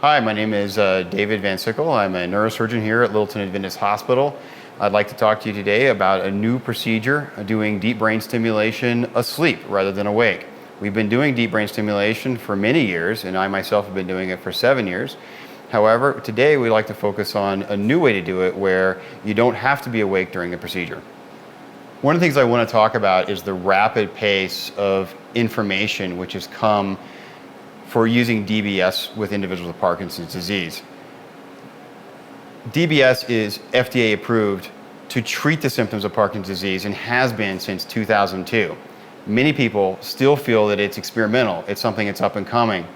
Hi, my name is David VanSickle. I'm a neurosurgeon here at Littleton Adventist Hospital. I'd like to talk to you today about a new procedure doing deep brain stimulation asleep rather than awake. We've been doing deep brain stimulation for many years, and I myself have been doing it for 7 years. However, today we'd like to focus on a new way to do it where you don't have to be awake during the procedure. One of the things I want to talk about is the rapid pace of information which has come for using DBS with individuals with Parkinson's disease. DBS is FDA approved to treat the symptoms of Parkinson's disease and has been since 2002. Many people still feel that it's experimental, it's something that's up and coming,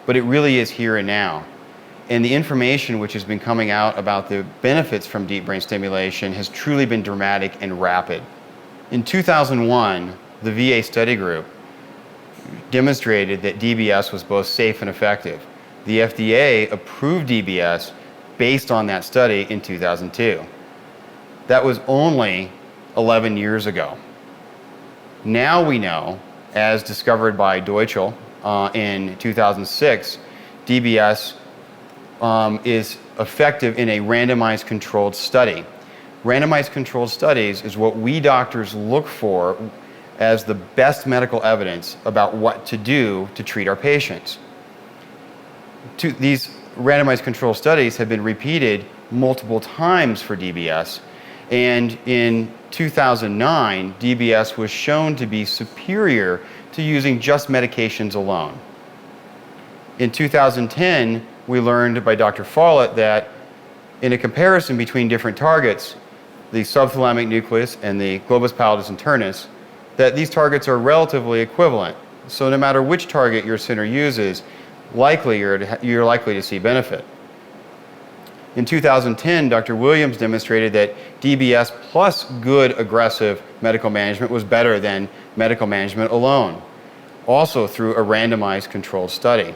but it really is here and now. And the information which has been coming out about the benefits from deep brain stimulation has truly been dramatic and rapid. In 2001, the VA study group demonstrated that DBS was both safe and effective. The FDA approved DBS based on that study in 2002. That was only 11 years ago. Now we know, as discovered by Deutschel in 2006, DBS is effective in a randomized controlled study. Randomized controlled studies is what we doctors look for as the best medical evidence about what to do to treat our patients. These randomized control studies have been repeated multiple times for DBS, and in 2009, DBS was shown to be superior to using just medications alone. In 2010, we learned by Dr. Follett that in a comparison between different targets, the subthalamic nucleus and the globus pallidus internus, that these targets are relatively equivalent. So no matter which target your center uses, you're likely to see benefit. In 2010, Dr. Williams demonstrated that DBS plus good aggressive medical management was better than medical management alone, also through a randomized controlled study.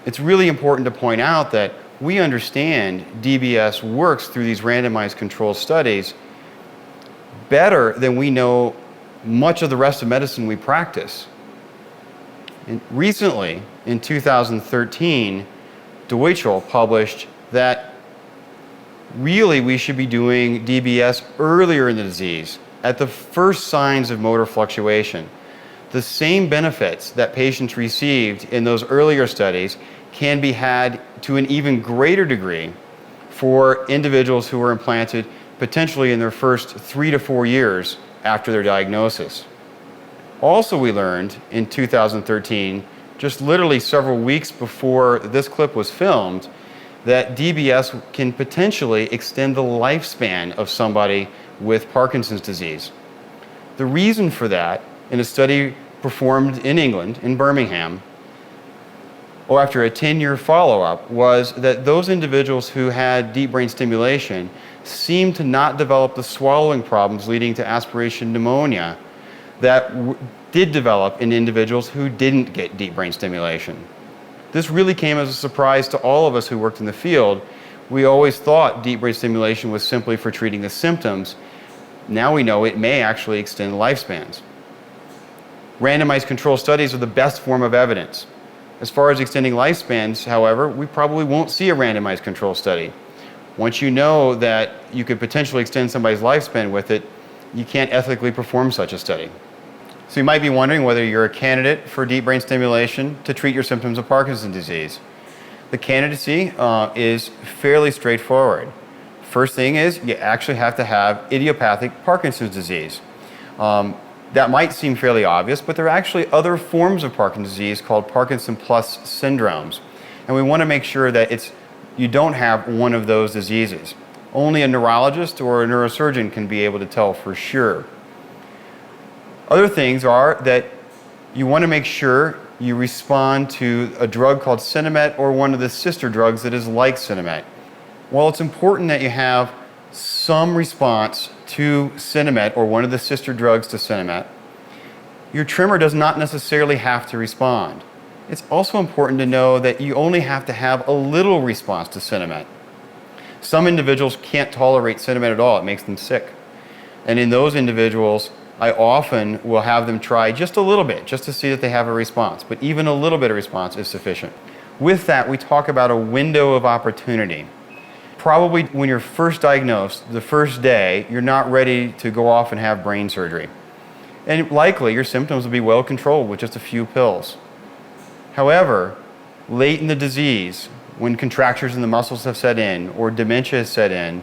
It's really important to point out that we understand DBS works through these randomized controlled studies better than we know much of the rest of medicine we practice. And recently, in 2013, Deutschel published that really we should be doing DBS earlier in the disease, at the first signs of motor fluctuation. The same benefits that patients received in those earlier studies can be had to an even greater degree for individuals who were implanted potentially in their first 3 to 4 years after their diagnosis. Also, we learned in 2013, just literally several weeks before this clip was filmed, that DBS can potentially extend the lifespan of somebody with Parkinson's disease. The reason for that, in a study performed in England, in Birmingham, after a 10-year follow-up, was that those individuals who had deep brain stimulation seemed to not develop the swallowing problems leading to aspiration pneumonia that did develop in individuals who didn't get deep brain stimulation. This really came as a surprise to all of us who worked in the field. We always thought deep brain stimulation was simply for treating the symptoms. Now we know it may actually extend lifespans. Randomized control studies are the best form of evidence. As far as extending lifespans, however, we probably won't see a randomized control study. Once you know that you could potentially extend somebody's lifespan with it, you can't ethically perform such a study. So you might be wondering whether you're a candidate for deep brain stimulation to treat your symptoms of Parkinson's disease. The candidacy is fairly straightforward. First thing is you actually have to have idiopathic Parkinson's disease. That might seem fairly obvious, but there are actually other forms of Parkinson's disease called Parkinson plus syndromes. And we want to make sure that you don't have one of those diseases. Only a neurologist or a neurosurgeon can be able to tell for sure. Other things are that you want to make sure you respond to a drug called Sinemet or one of the sister drugs that is like Sinemet. While it's important that you have some response to Sinemet or one of the sister drugs to Sinemet, your tremor does not necessarily have to respond. It's also important to know that you only have to have a little response to Sinemet. Some individuals can't tolerate Sinemet at all. It makes them sick. And in those individuals, I often will have them try just a little bit, just to see that they have a response. But even a little bit of response is sufficient. With that, we talk about a window of opportunity. Probably when you're first diagnosed, the first day, you're not ready to go off and have brain surgery. And likely your symptoms will be well controlled with just a few pills. However, late in the disease, when contractures in the muscles have set in or dementia has set in,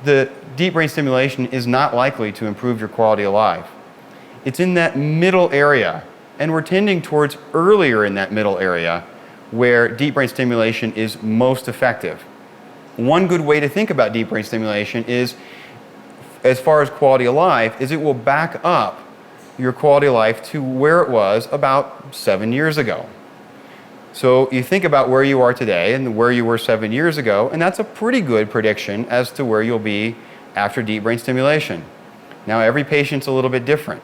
the deep brain stimulation is not likely to improve your quality of life. It's in that middle area, and we're tending towards earlier in that middle area where deep brain stimulation is most effective. One good way to think about deep brain stimulation is, as far as quality of life, is it will back up your quality of life to where it was about 7 years ago. So you think about where you are today and where you were 7 years ago, and that's a pretty good prediction as to where you'll be after deep brain stimulation. Now, every patient's a little bit different.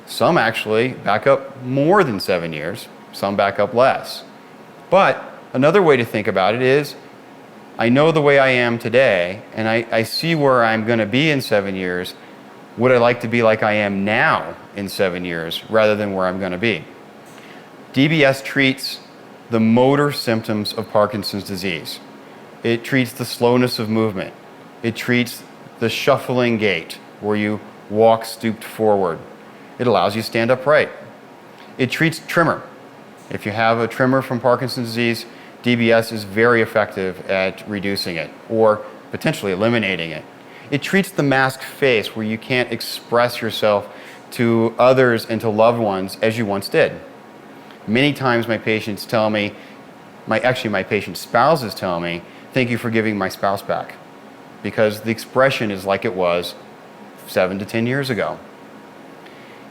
Some actually back up more than 7 years, some back up less. But another way to think about it is, I know the way I am today, and I see where I'm going to be in 7 years. Would I like to be like I am now in 7 years rather than where I'm going to be? DBS treats the motor symptoms of Parkinson's disease. It treats the slowness of movement. It treats the shuffling gait, where you walk stooped forward. It allows you to stand upright. It treats tremor. If you have a tremor from Parkinson's disease, DBS is very effective at reducing it or potentially eliminating it. It treats the masked face, where you can't express yourself to others and to loved ones as you once did. Many times my patients tell me, my patient spouses tell me, thank you for giving my spouse back, because the expression is like it was 7 to 10 years ago.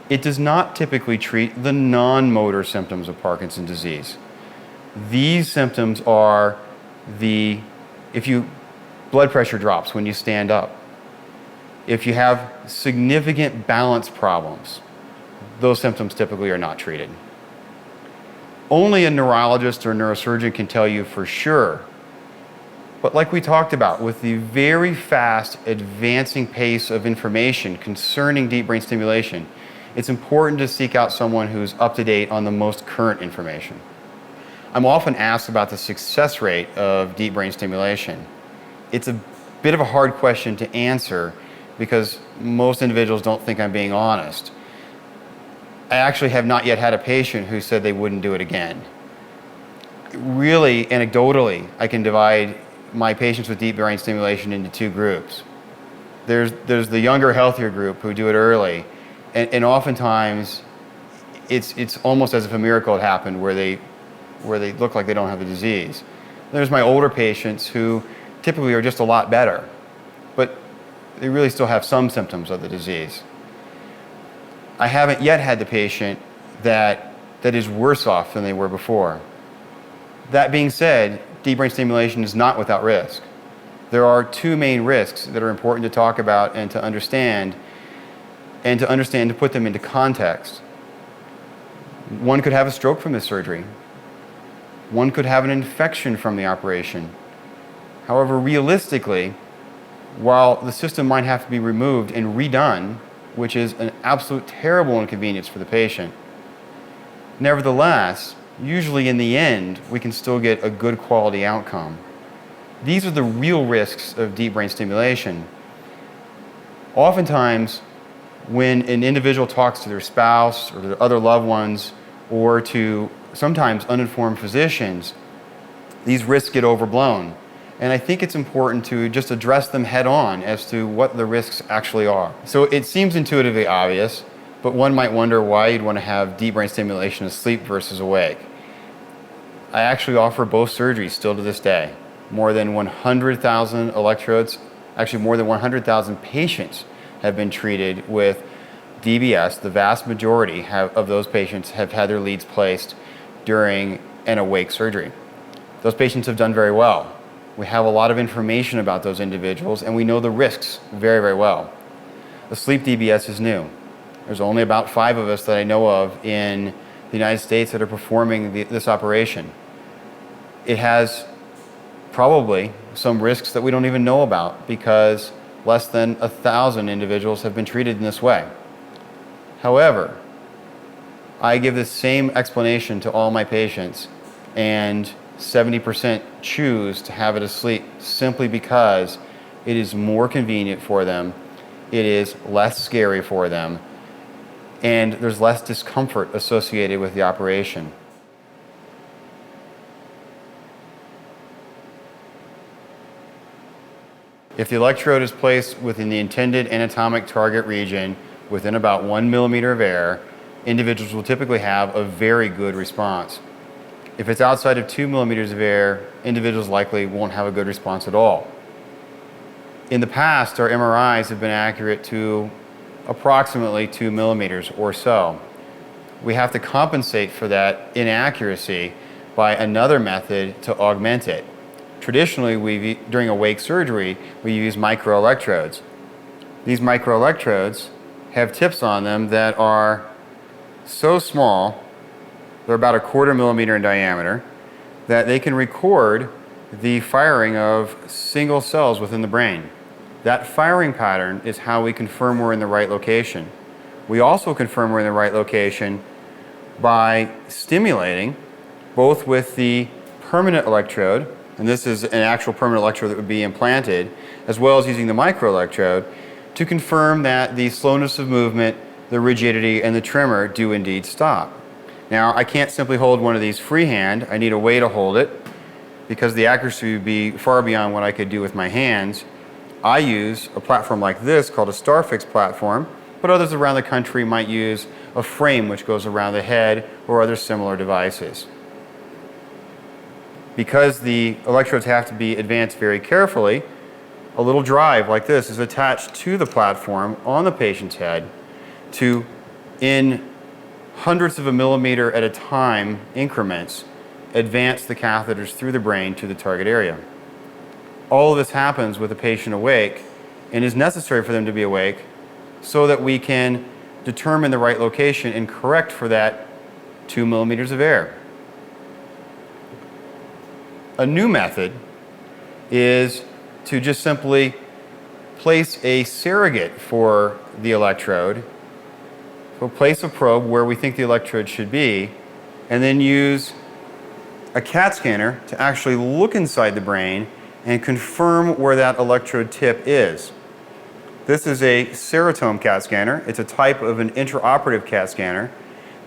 It does not typically treat the non-motor symptoms of Parkinson's disease. These symptoms are blood pressure drops when you stand up, if you have significant balance problems, those symptoms typically are not treated. Only a neurologist or neurosurgeon can tell you for sure. But like we talked about, with the very fast advancing pace of information concerning deep brain stimulation, it's important to seek out someone who's up to date on the most current information. I'm often asked about the success rate of deep brain stimulation. It's a bit of a hard question to answer because most individuals don't think I'm being honest. I actually have not yet had a patient who said they wouldn't do it again. Really, anecdotally, I can divide my patients with deep brain stimulation into two groups. There's the younger, healthier group who do it early, and oftentimes it's almost as if a miracle had happened where they look like they don't have the disease. There's my older patients who typically are just a lot better, but they really still have some symptoms of the disease. I haven't yet had the patient that is worse off than they were before. That being said, deep brain stimulation is not without risk. There are two main risks that are important to talk about and to understand to put them into context. One could have a stroke from this surgery. One could have an infection from the operation. However, realistically, while the system might have to be removed and redone, which is an absolute terrible inconvenience for the patient, nevertheless, usually in the end, we can still get a good quality outcome. These are the real risks of deep brain stimulation. Oftentimes, when an individual talks to their spouse or their other loved ones or to sometimes uninformed physicians, these risks get overblown. And I think it's important to just address them head on as to what the risks actually are. So it seems intuitively obvious, but one might wonder why you'd want to have deep brain stimulation asleep versus awake. I actually offer both surgeries still to this day. More than 100,000 electrodes, actually more than 100,000 patients have been treated with DBS. The vast majority of those patients have had their leads placed during an awake surgery. Those patients have done very well. We have a lot of information about those individuals, and we know the risks very, very well. Asleep DBS is new. There's only about 5 of us that I know of in the United States that are performing this operation. It has probably some risks that we don't even know about because less than 1,000 individuals have been treated in this way. However, I give the same explanation to all my patients, and 70% choose to have it asleep simply because it is more convenient for them, it is less scary for them, and there's less discomfort associated with the operation. If the electrode is placed within the intended anatomic target region within about 1 millimeter of air, individuals will typically have a very good response. If it's outside of 2 millimeters of air, individuals likely won't have a good response at all. In the past, our MRIs have been accurate to approximately 2 millimeters or so. We have to compensate for that inaccuracy by another method to augment it. Traditionally, during awake surgery, we use microelectrodes. These microelectrodes have tips on them that are so small, they're about 1/4 millimeter in diameter, that they can record the firing of single cells within the brain. That firing pattern is how we confirm we're in the right location. We also confirm we're in the right location by stimulating both with the permanent electrode, and this is an actual permanent electrode that would be implanted, as well as using the microelectrode to confirm that the slowness of movement, the rigidity, and the tremor do indeed stop. Now, I can't simply hold one of these freehand. I need a way to hold it because the accuracy would be far beyond what I could do with my hands. I use a platform like this called a Starfix platform, but others around the country might use a frame which goes around the head or other similar devices. Because the electrodes have to be advanced very carefully, a little drive like this is attached to the platform on the patient's head to, in hundredths of a millimeter at a time increments, advance the catheters through the brain to the target area. All of this happens with the patient awake and is necessary for them to be awake so that we can determine the right location and correct for that 2 millimeters of air. A new method is to just simply place a surrogate for the electrode. We'll place a probe where we think the electrode should be, and then use a CAT scanner to actually look inside the brain and confirm where that electrode tip is. This is a serotome CAT scanner. It's a type of an intraoperative CAT scanner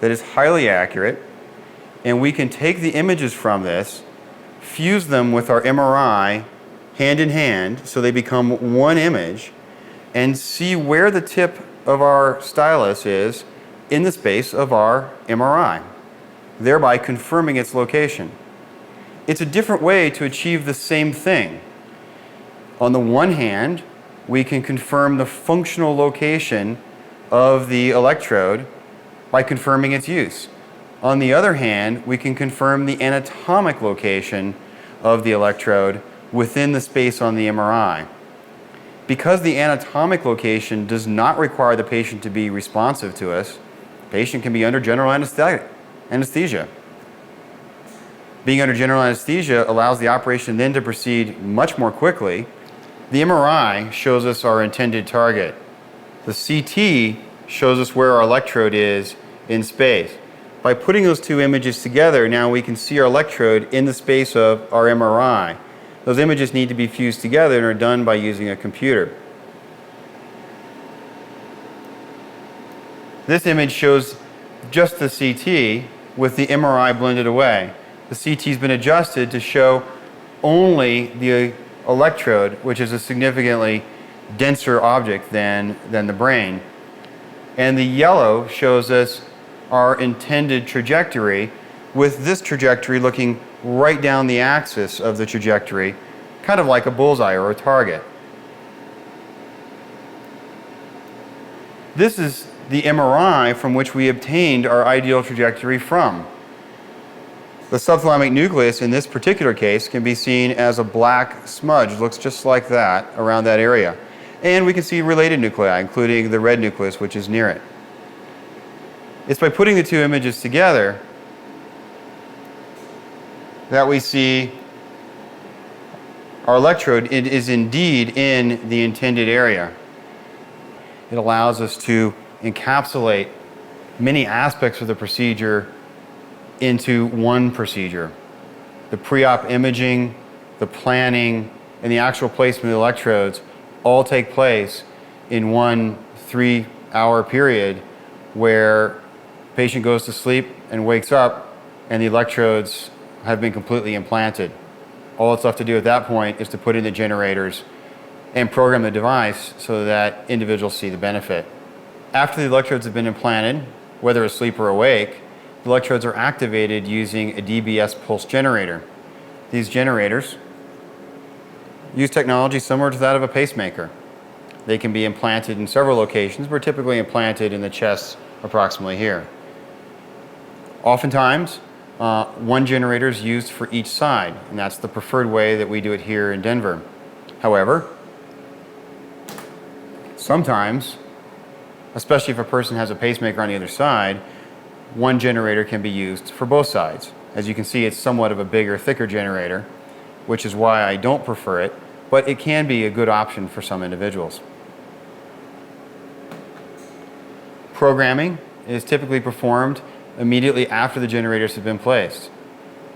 that is highly accurate, and we can take the images from this, fuse them with our MRI hand in hand so they become one image, and see where the tip of our stylus is in the space of our MRI, thereby confirming its location. It's a different way to achieve the same thing. On the one hand, we can confirm the functional location of the electrode by confirming its use. On the other hand, we can confirm the anatomic location of the electrode within the space on the MRI. Because the anatomic location does not require the patient to be responsive to us, the patient can be under general anesthesia. Being under general anesthesia allows the operation then to proceed much more quickly. The MRI shows us our intended target. The CT shows us where our electrode is in space. By putting those two images together, now we can see our electrode in the space of our MRI. Those images need to be fused together and are done by using a computer. This image shows just the CT with the MRI blended away. The CT has been adjusted to show only the electrode, which is a significantly denser object than the brain. And the yellow shows us our intended trajectory, with this trajectory looking right down the axis of the trajectory, kind of like a bullseye or a target. This is the MRI from which we obtained our ideal trajectory from. The subthalamic nucleus in this particular case can be seen as a black smudge. It looks just like that around that area. And we can see related nuclei, including the red nucleus, which is near it. It's by putting the two images together that we see our electrode is indeed in the intended area. It allows us to encapsulate many aspects of the procedure into one procedure. the pre-op imaging, the planning, and the actual placement of the electrodes all take place in one 3-hour period where the patient goes to sleep and wakes up and the electrodes have been completely implanted. All that's left to do at that point is to put in the generators and program the device so that individuals see the benefit. After the electrodes have been implanted, whether asleep or awake, the electrodes are activated using a DBS pulse generator. These generators use technology similar to that of a pacemaker. They can be implanted in several locations, but typically implanted in the chest approximately here. Oftentimes, one generator is used for each side, and that's the preferred way that we do it here in Denver. However, sometimes, especially if a person has a pacemaker on the other side, one generator can be used for both sides. As you can see, it's somewhat of a bigger, thicker generator, which is why I don't prefer it, but it can be a good option for some individuals. Programming is typically performed immediately after the generators have been placed.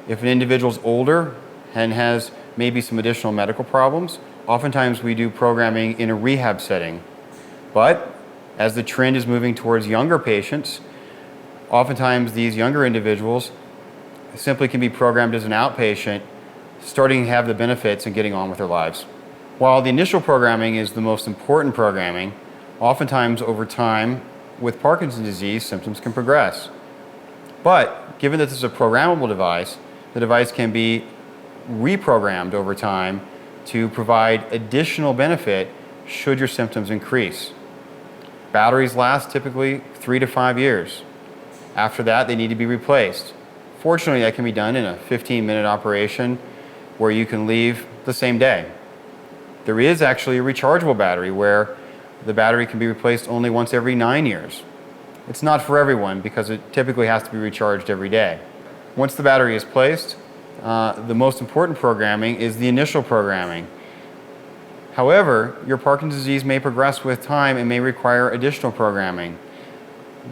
If an individual is older and has maybe some additional medical problems, oftentimes we do programming in a rehab setting. But as the trend is moving towards younger patients, oftentimes these younger individuals simply can be programmed as an outpatient, starting to have the benefits and getting on with their lives. While the initial programming is the most important programming, oftentimes over time with Parkinson's disease, symptoms can progress. But given that this is a programmable device, the device can be reprogrammed over time to provide additional benefit should your symptoms increase. Batteries last typically 3 to 5 years. After that, they need to be replaced. Fortunately, that can be done in a 15-minute operation where you can leave the same day. There is actually a rechargeable battery where the battery can be replaced only once every 9 years. It's not for everyone because it typically has to be recharged every day. Once the battery is placed, the most important programming is the initial programming. However, your Parkinson's disease may progress with time and may require additional programming.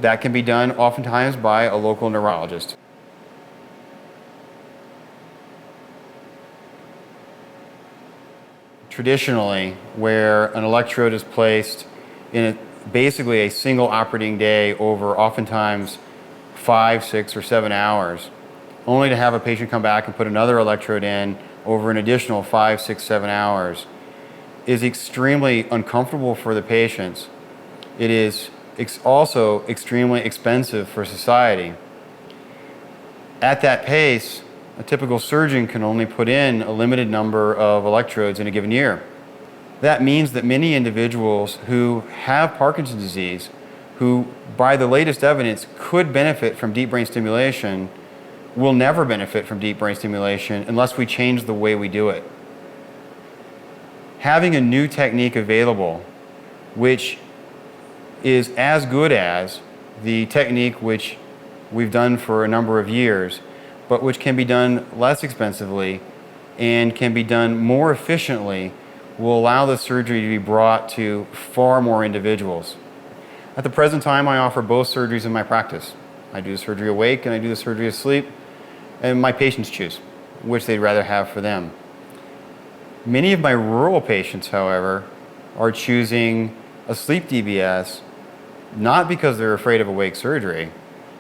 That can be done oftentimes by a local neurologist. Traditionally, where an electrode is placed in basically a single operating day over oftentimes 5, 6, or 7 hours, only to have a patient come back and put another electrode in over an additional 5, 6, 7 hours, is extremely uncomfortable for the patients. It is also extremely expensive for society. At that pace, a typical surgeon can only put in a limited number of electrodes in a given year. That means that many individuals who have Parkinson's disease, who by the latest evidence could benefit from deep brain stimulation, will never benefit from deep brain stimulation unless we change the way we do it. Having a new technique available, which is as good as the technique which we've done for a number of years, but which can be done less expensively and can be done more efficiently, will allow the surgery to be brought to far more individuals. At the present time, I offer both surgeries in my practice. I do the surgery awake and I do the surgery asleep, and my patients choose which they'd rather have for them. Many of my rural patients, however, are choosing a sleep DBS not because they're afraid of awake surgery,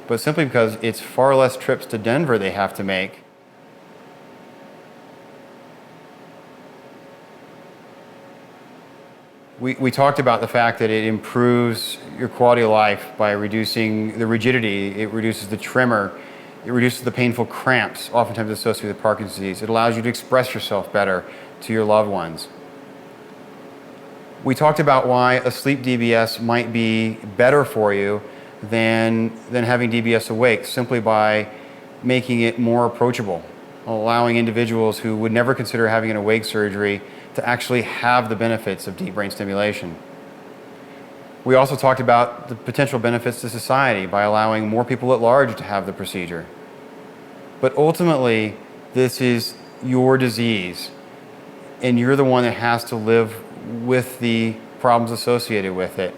but simply because it's far less trips to Denver they have to make. We talked about the fact that it improves your quality of life by reducing the rigidity, it reduces the tremor, it reduces the painful cramps oftentimes associated with Parkinson's disease. It allows you to express yourself better to your loved ones. We talked about why a sleep DBS might be better for you than having DBS awake, simply by making it more approachable, allowing individuals who would never consider having an awake surgery to actually have the benefits of deep brain stimulation. We also talked about the potential benefits to society by allowing more people at large to have the procedure. But ultimately, this is your disease, and you're the one that has to live with the problems associated with it.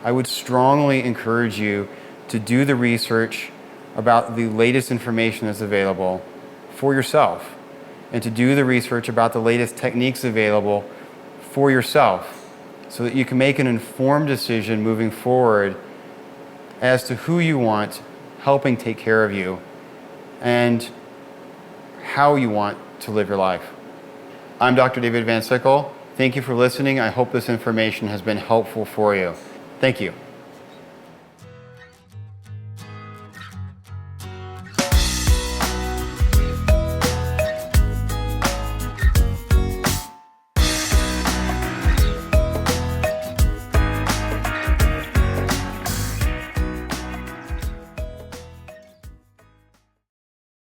I would strongly encourage you to do the research about the latest information that's available for yourself and to do the research about the latest techniques available for yourself so that you can make an informed decision moving forward as to who you want helping take care of you and how you want to live your life. I'm Dr. David VanSickle. Thank you for listening. I hope this information has been helpful for you. Thank you.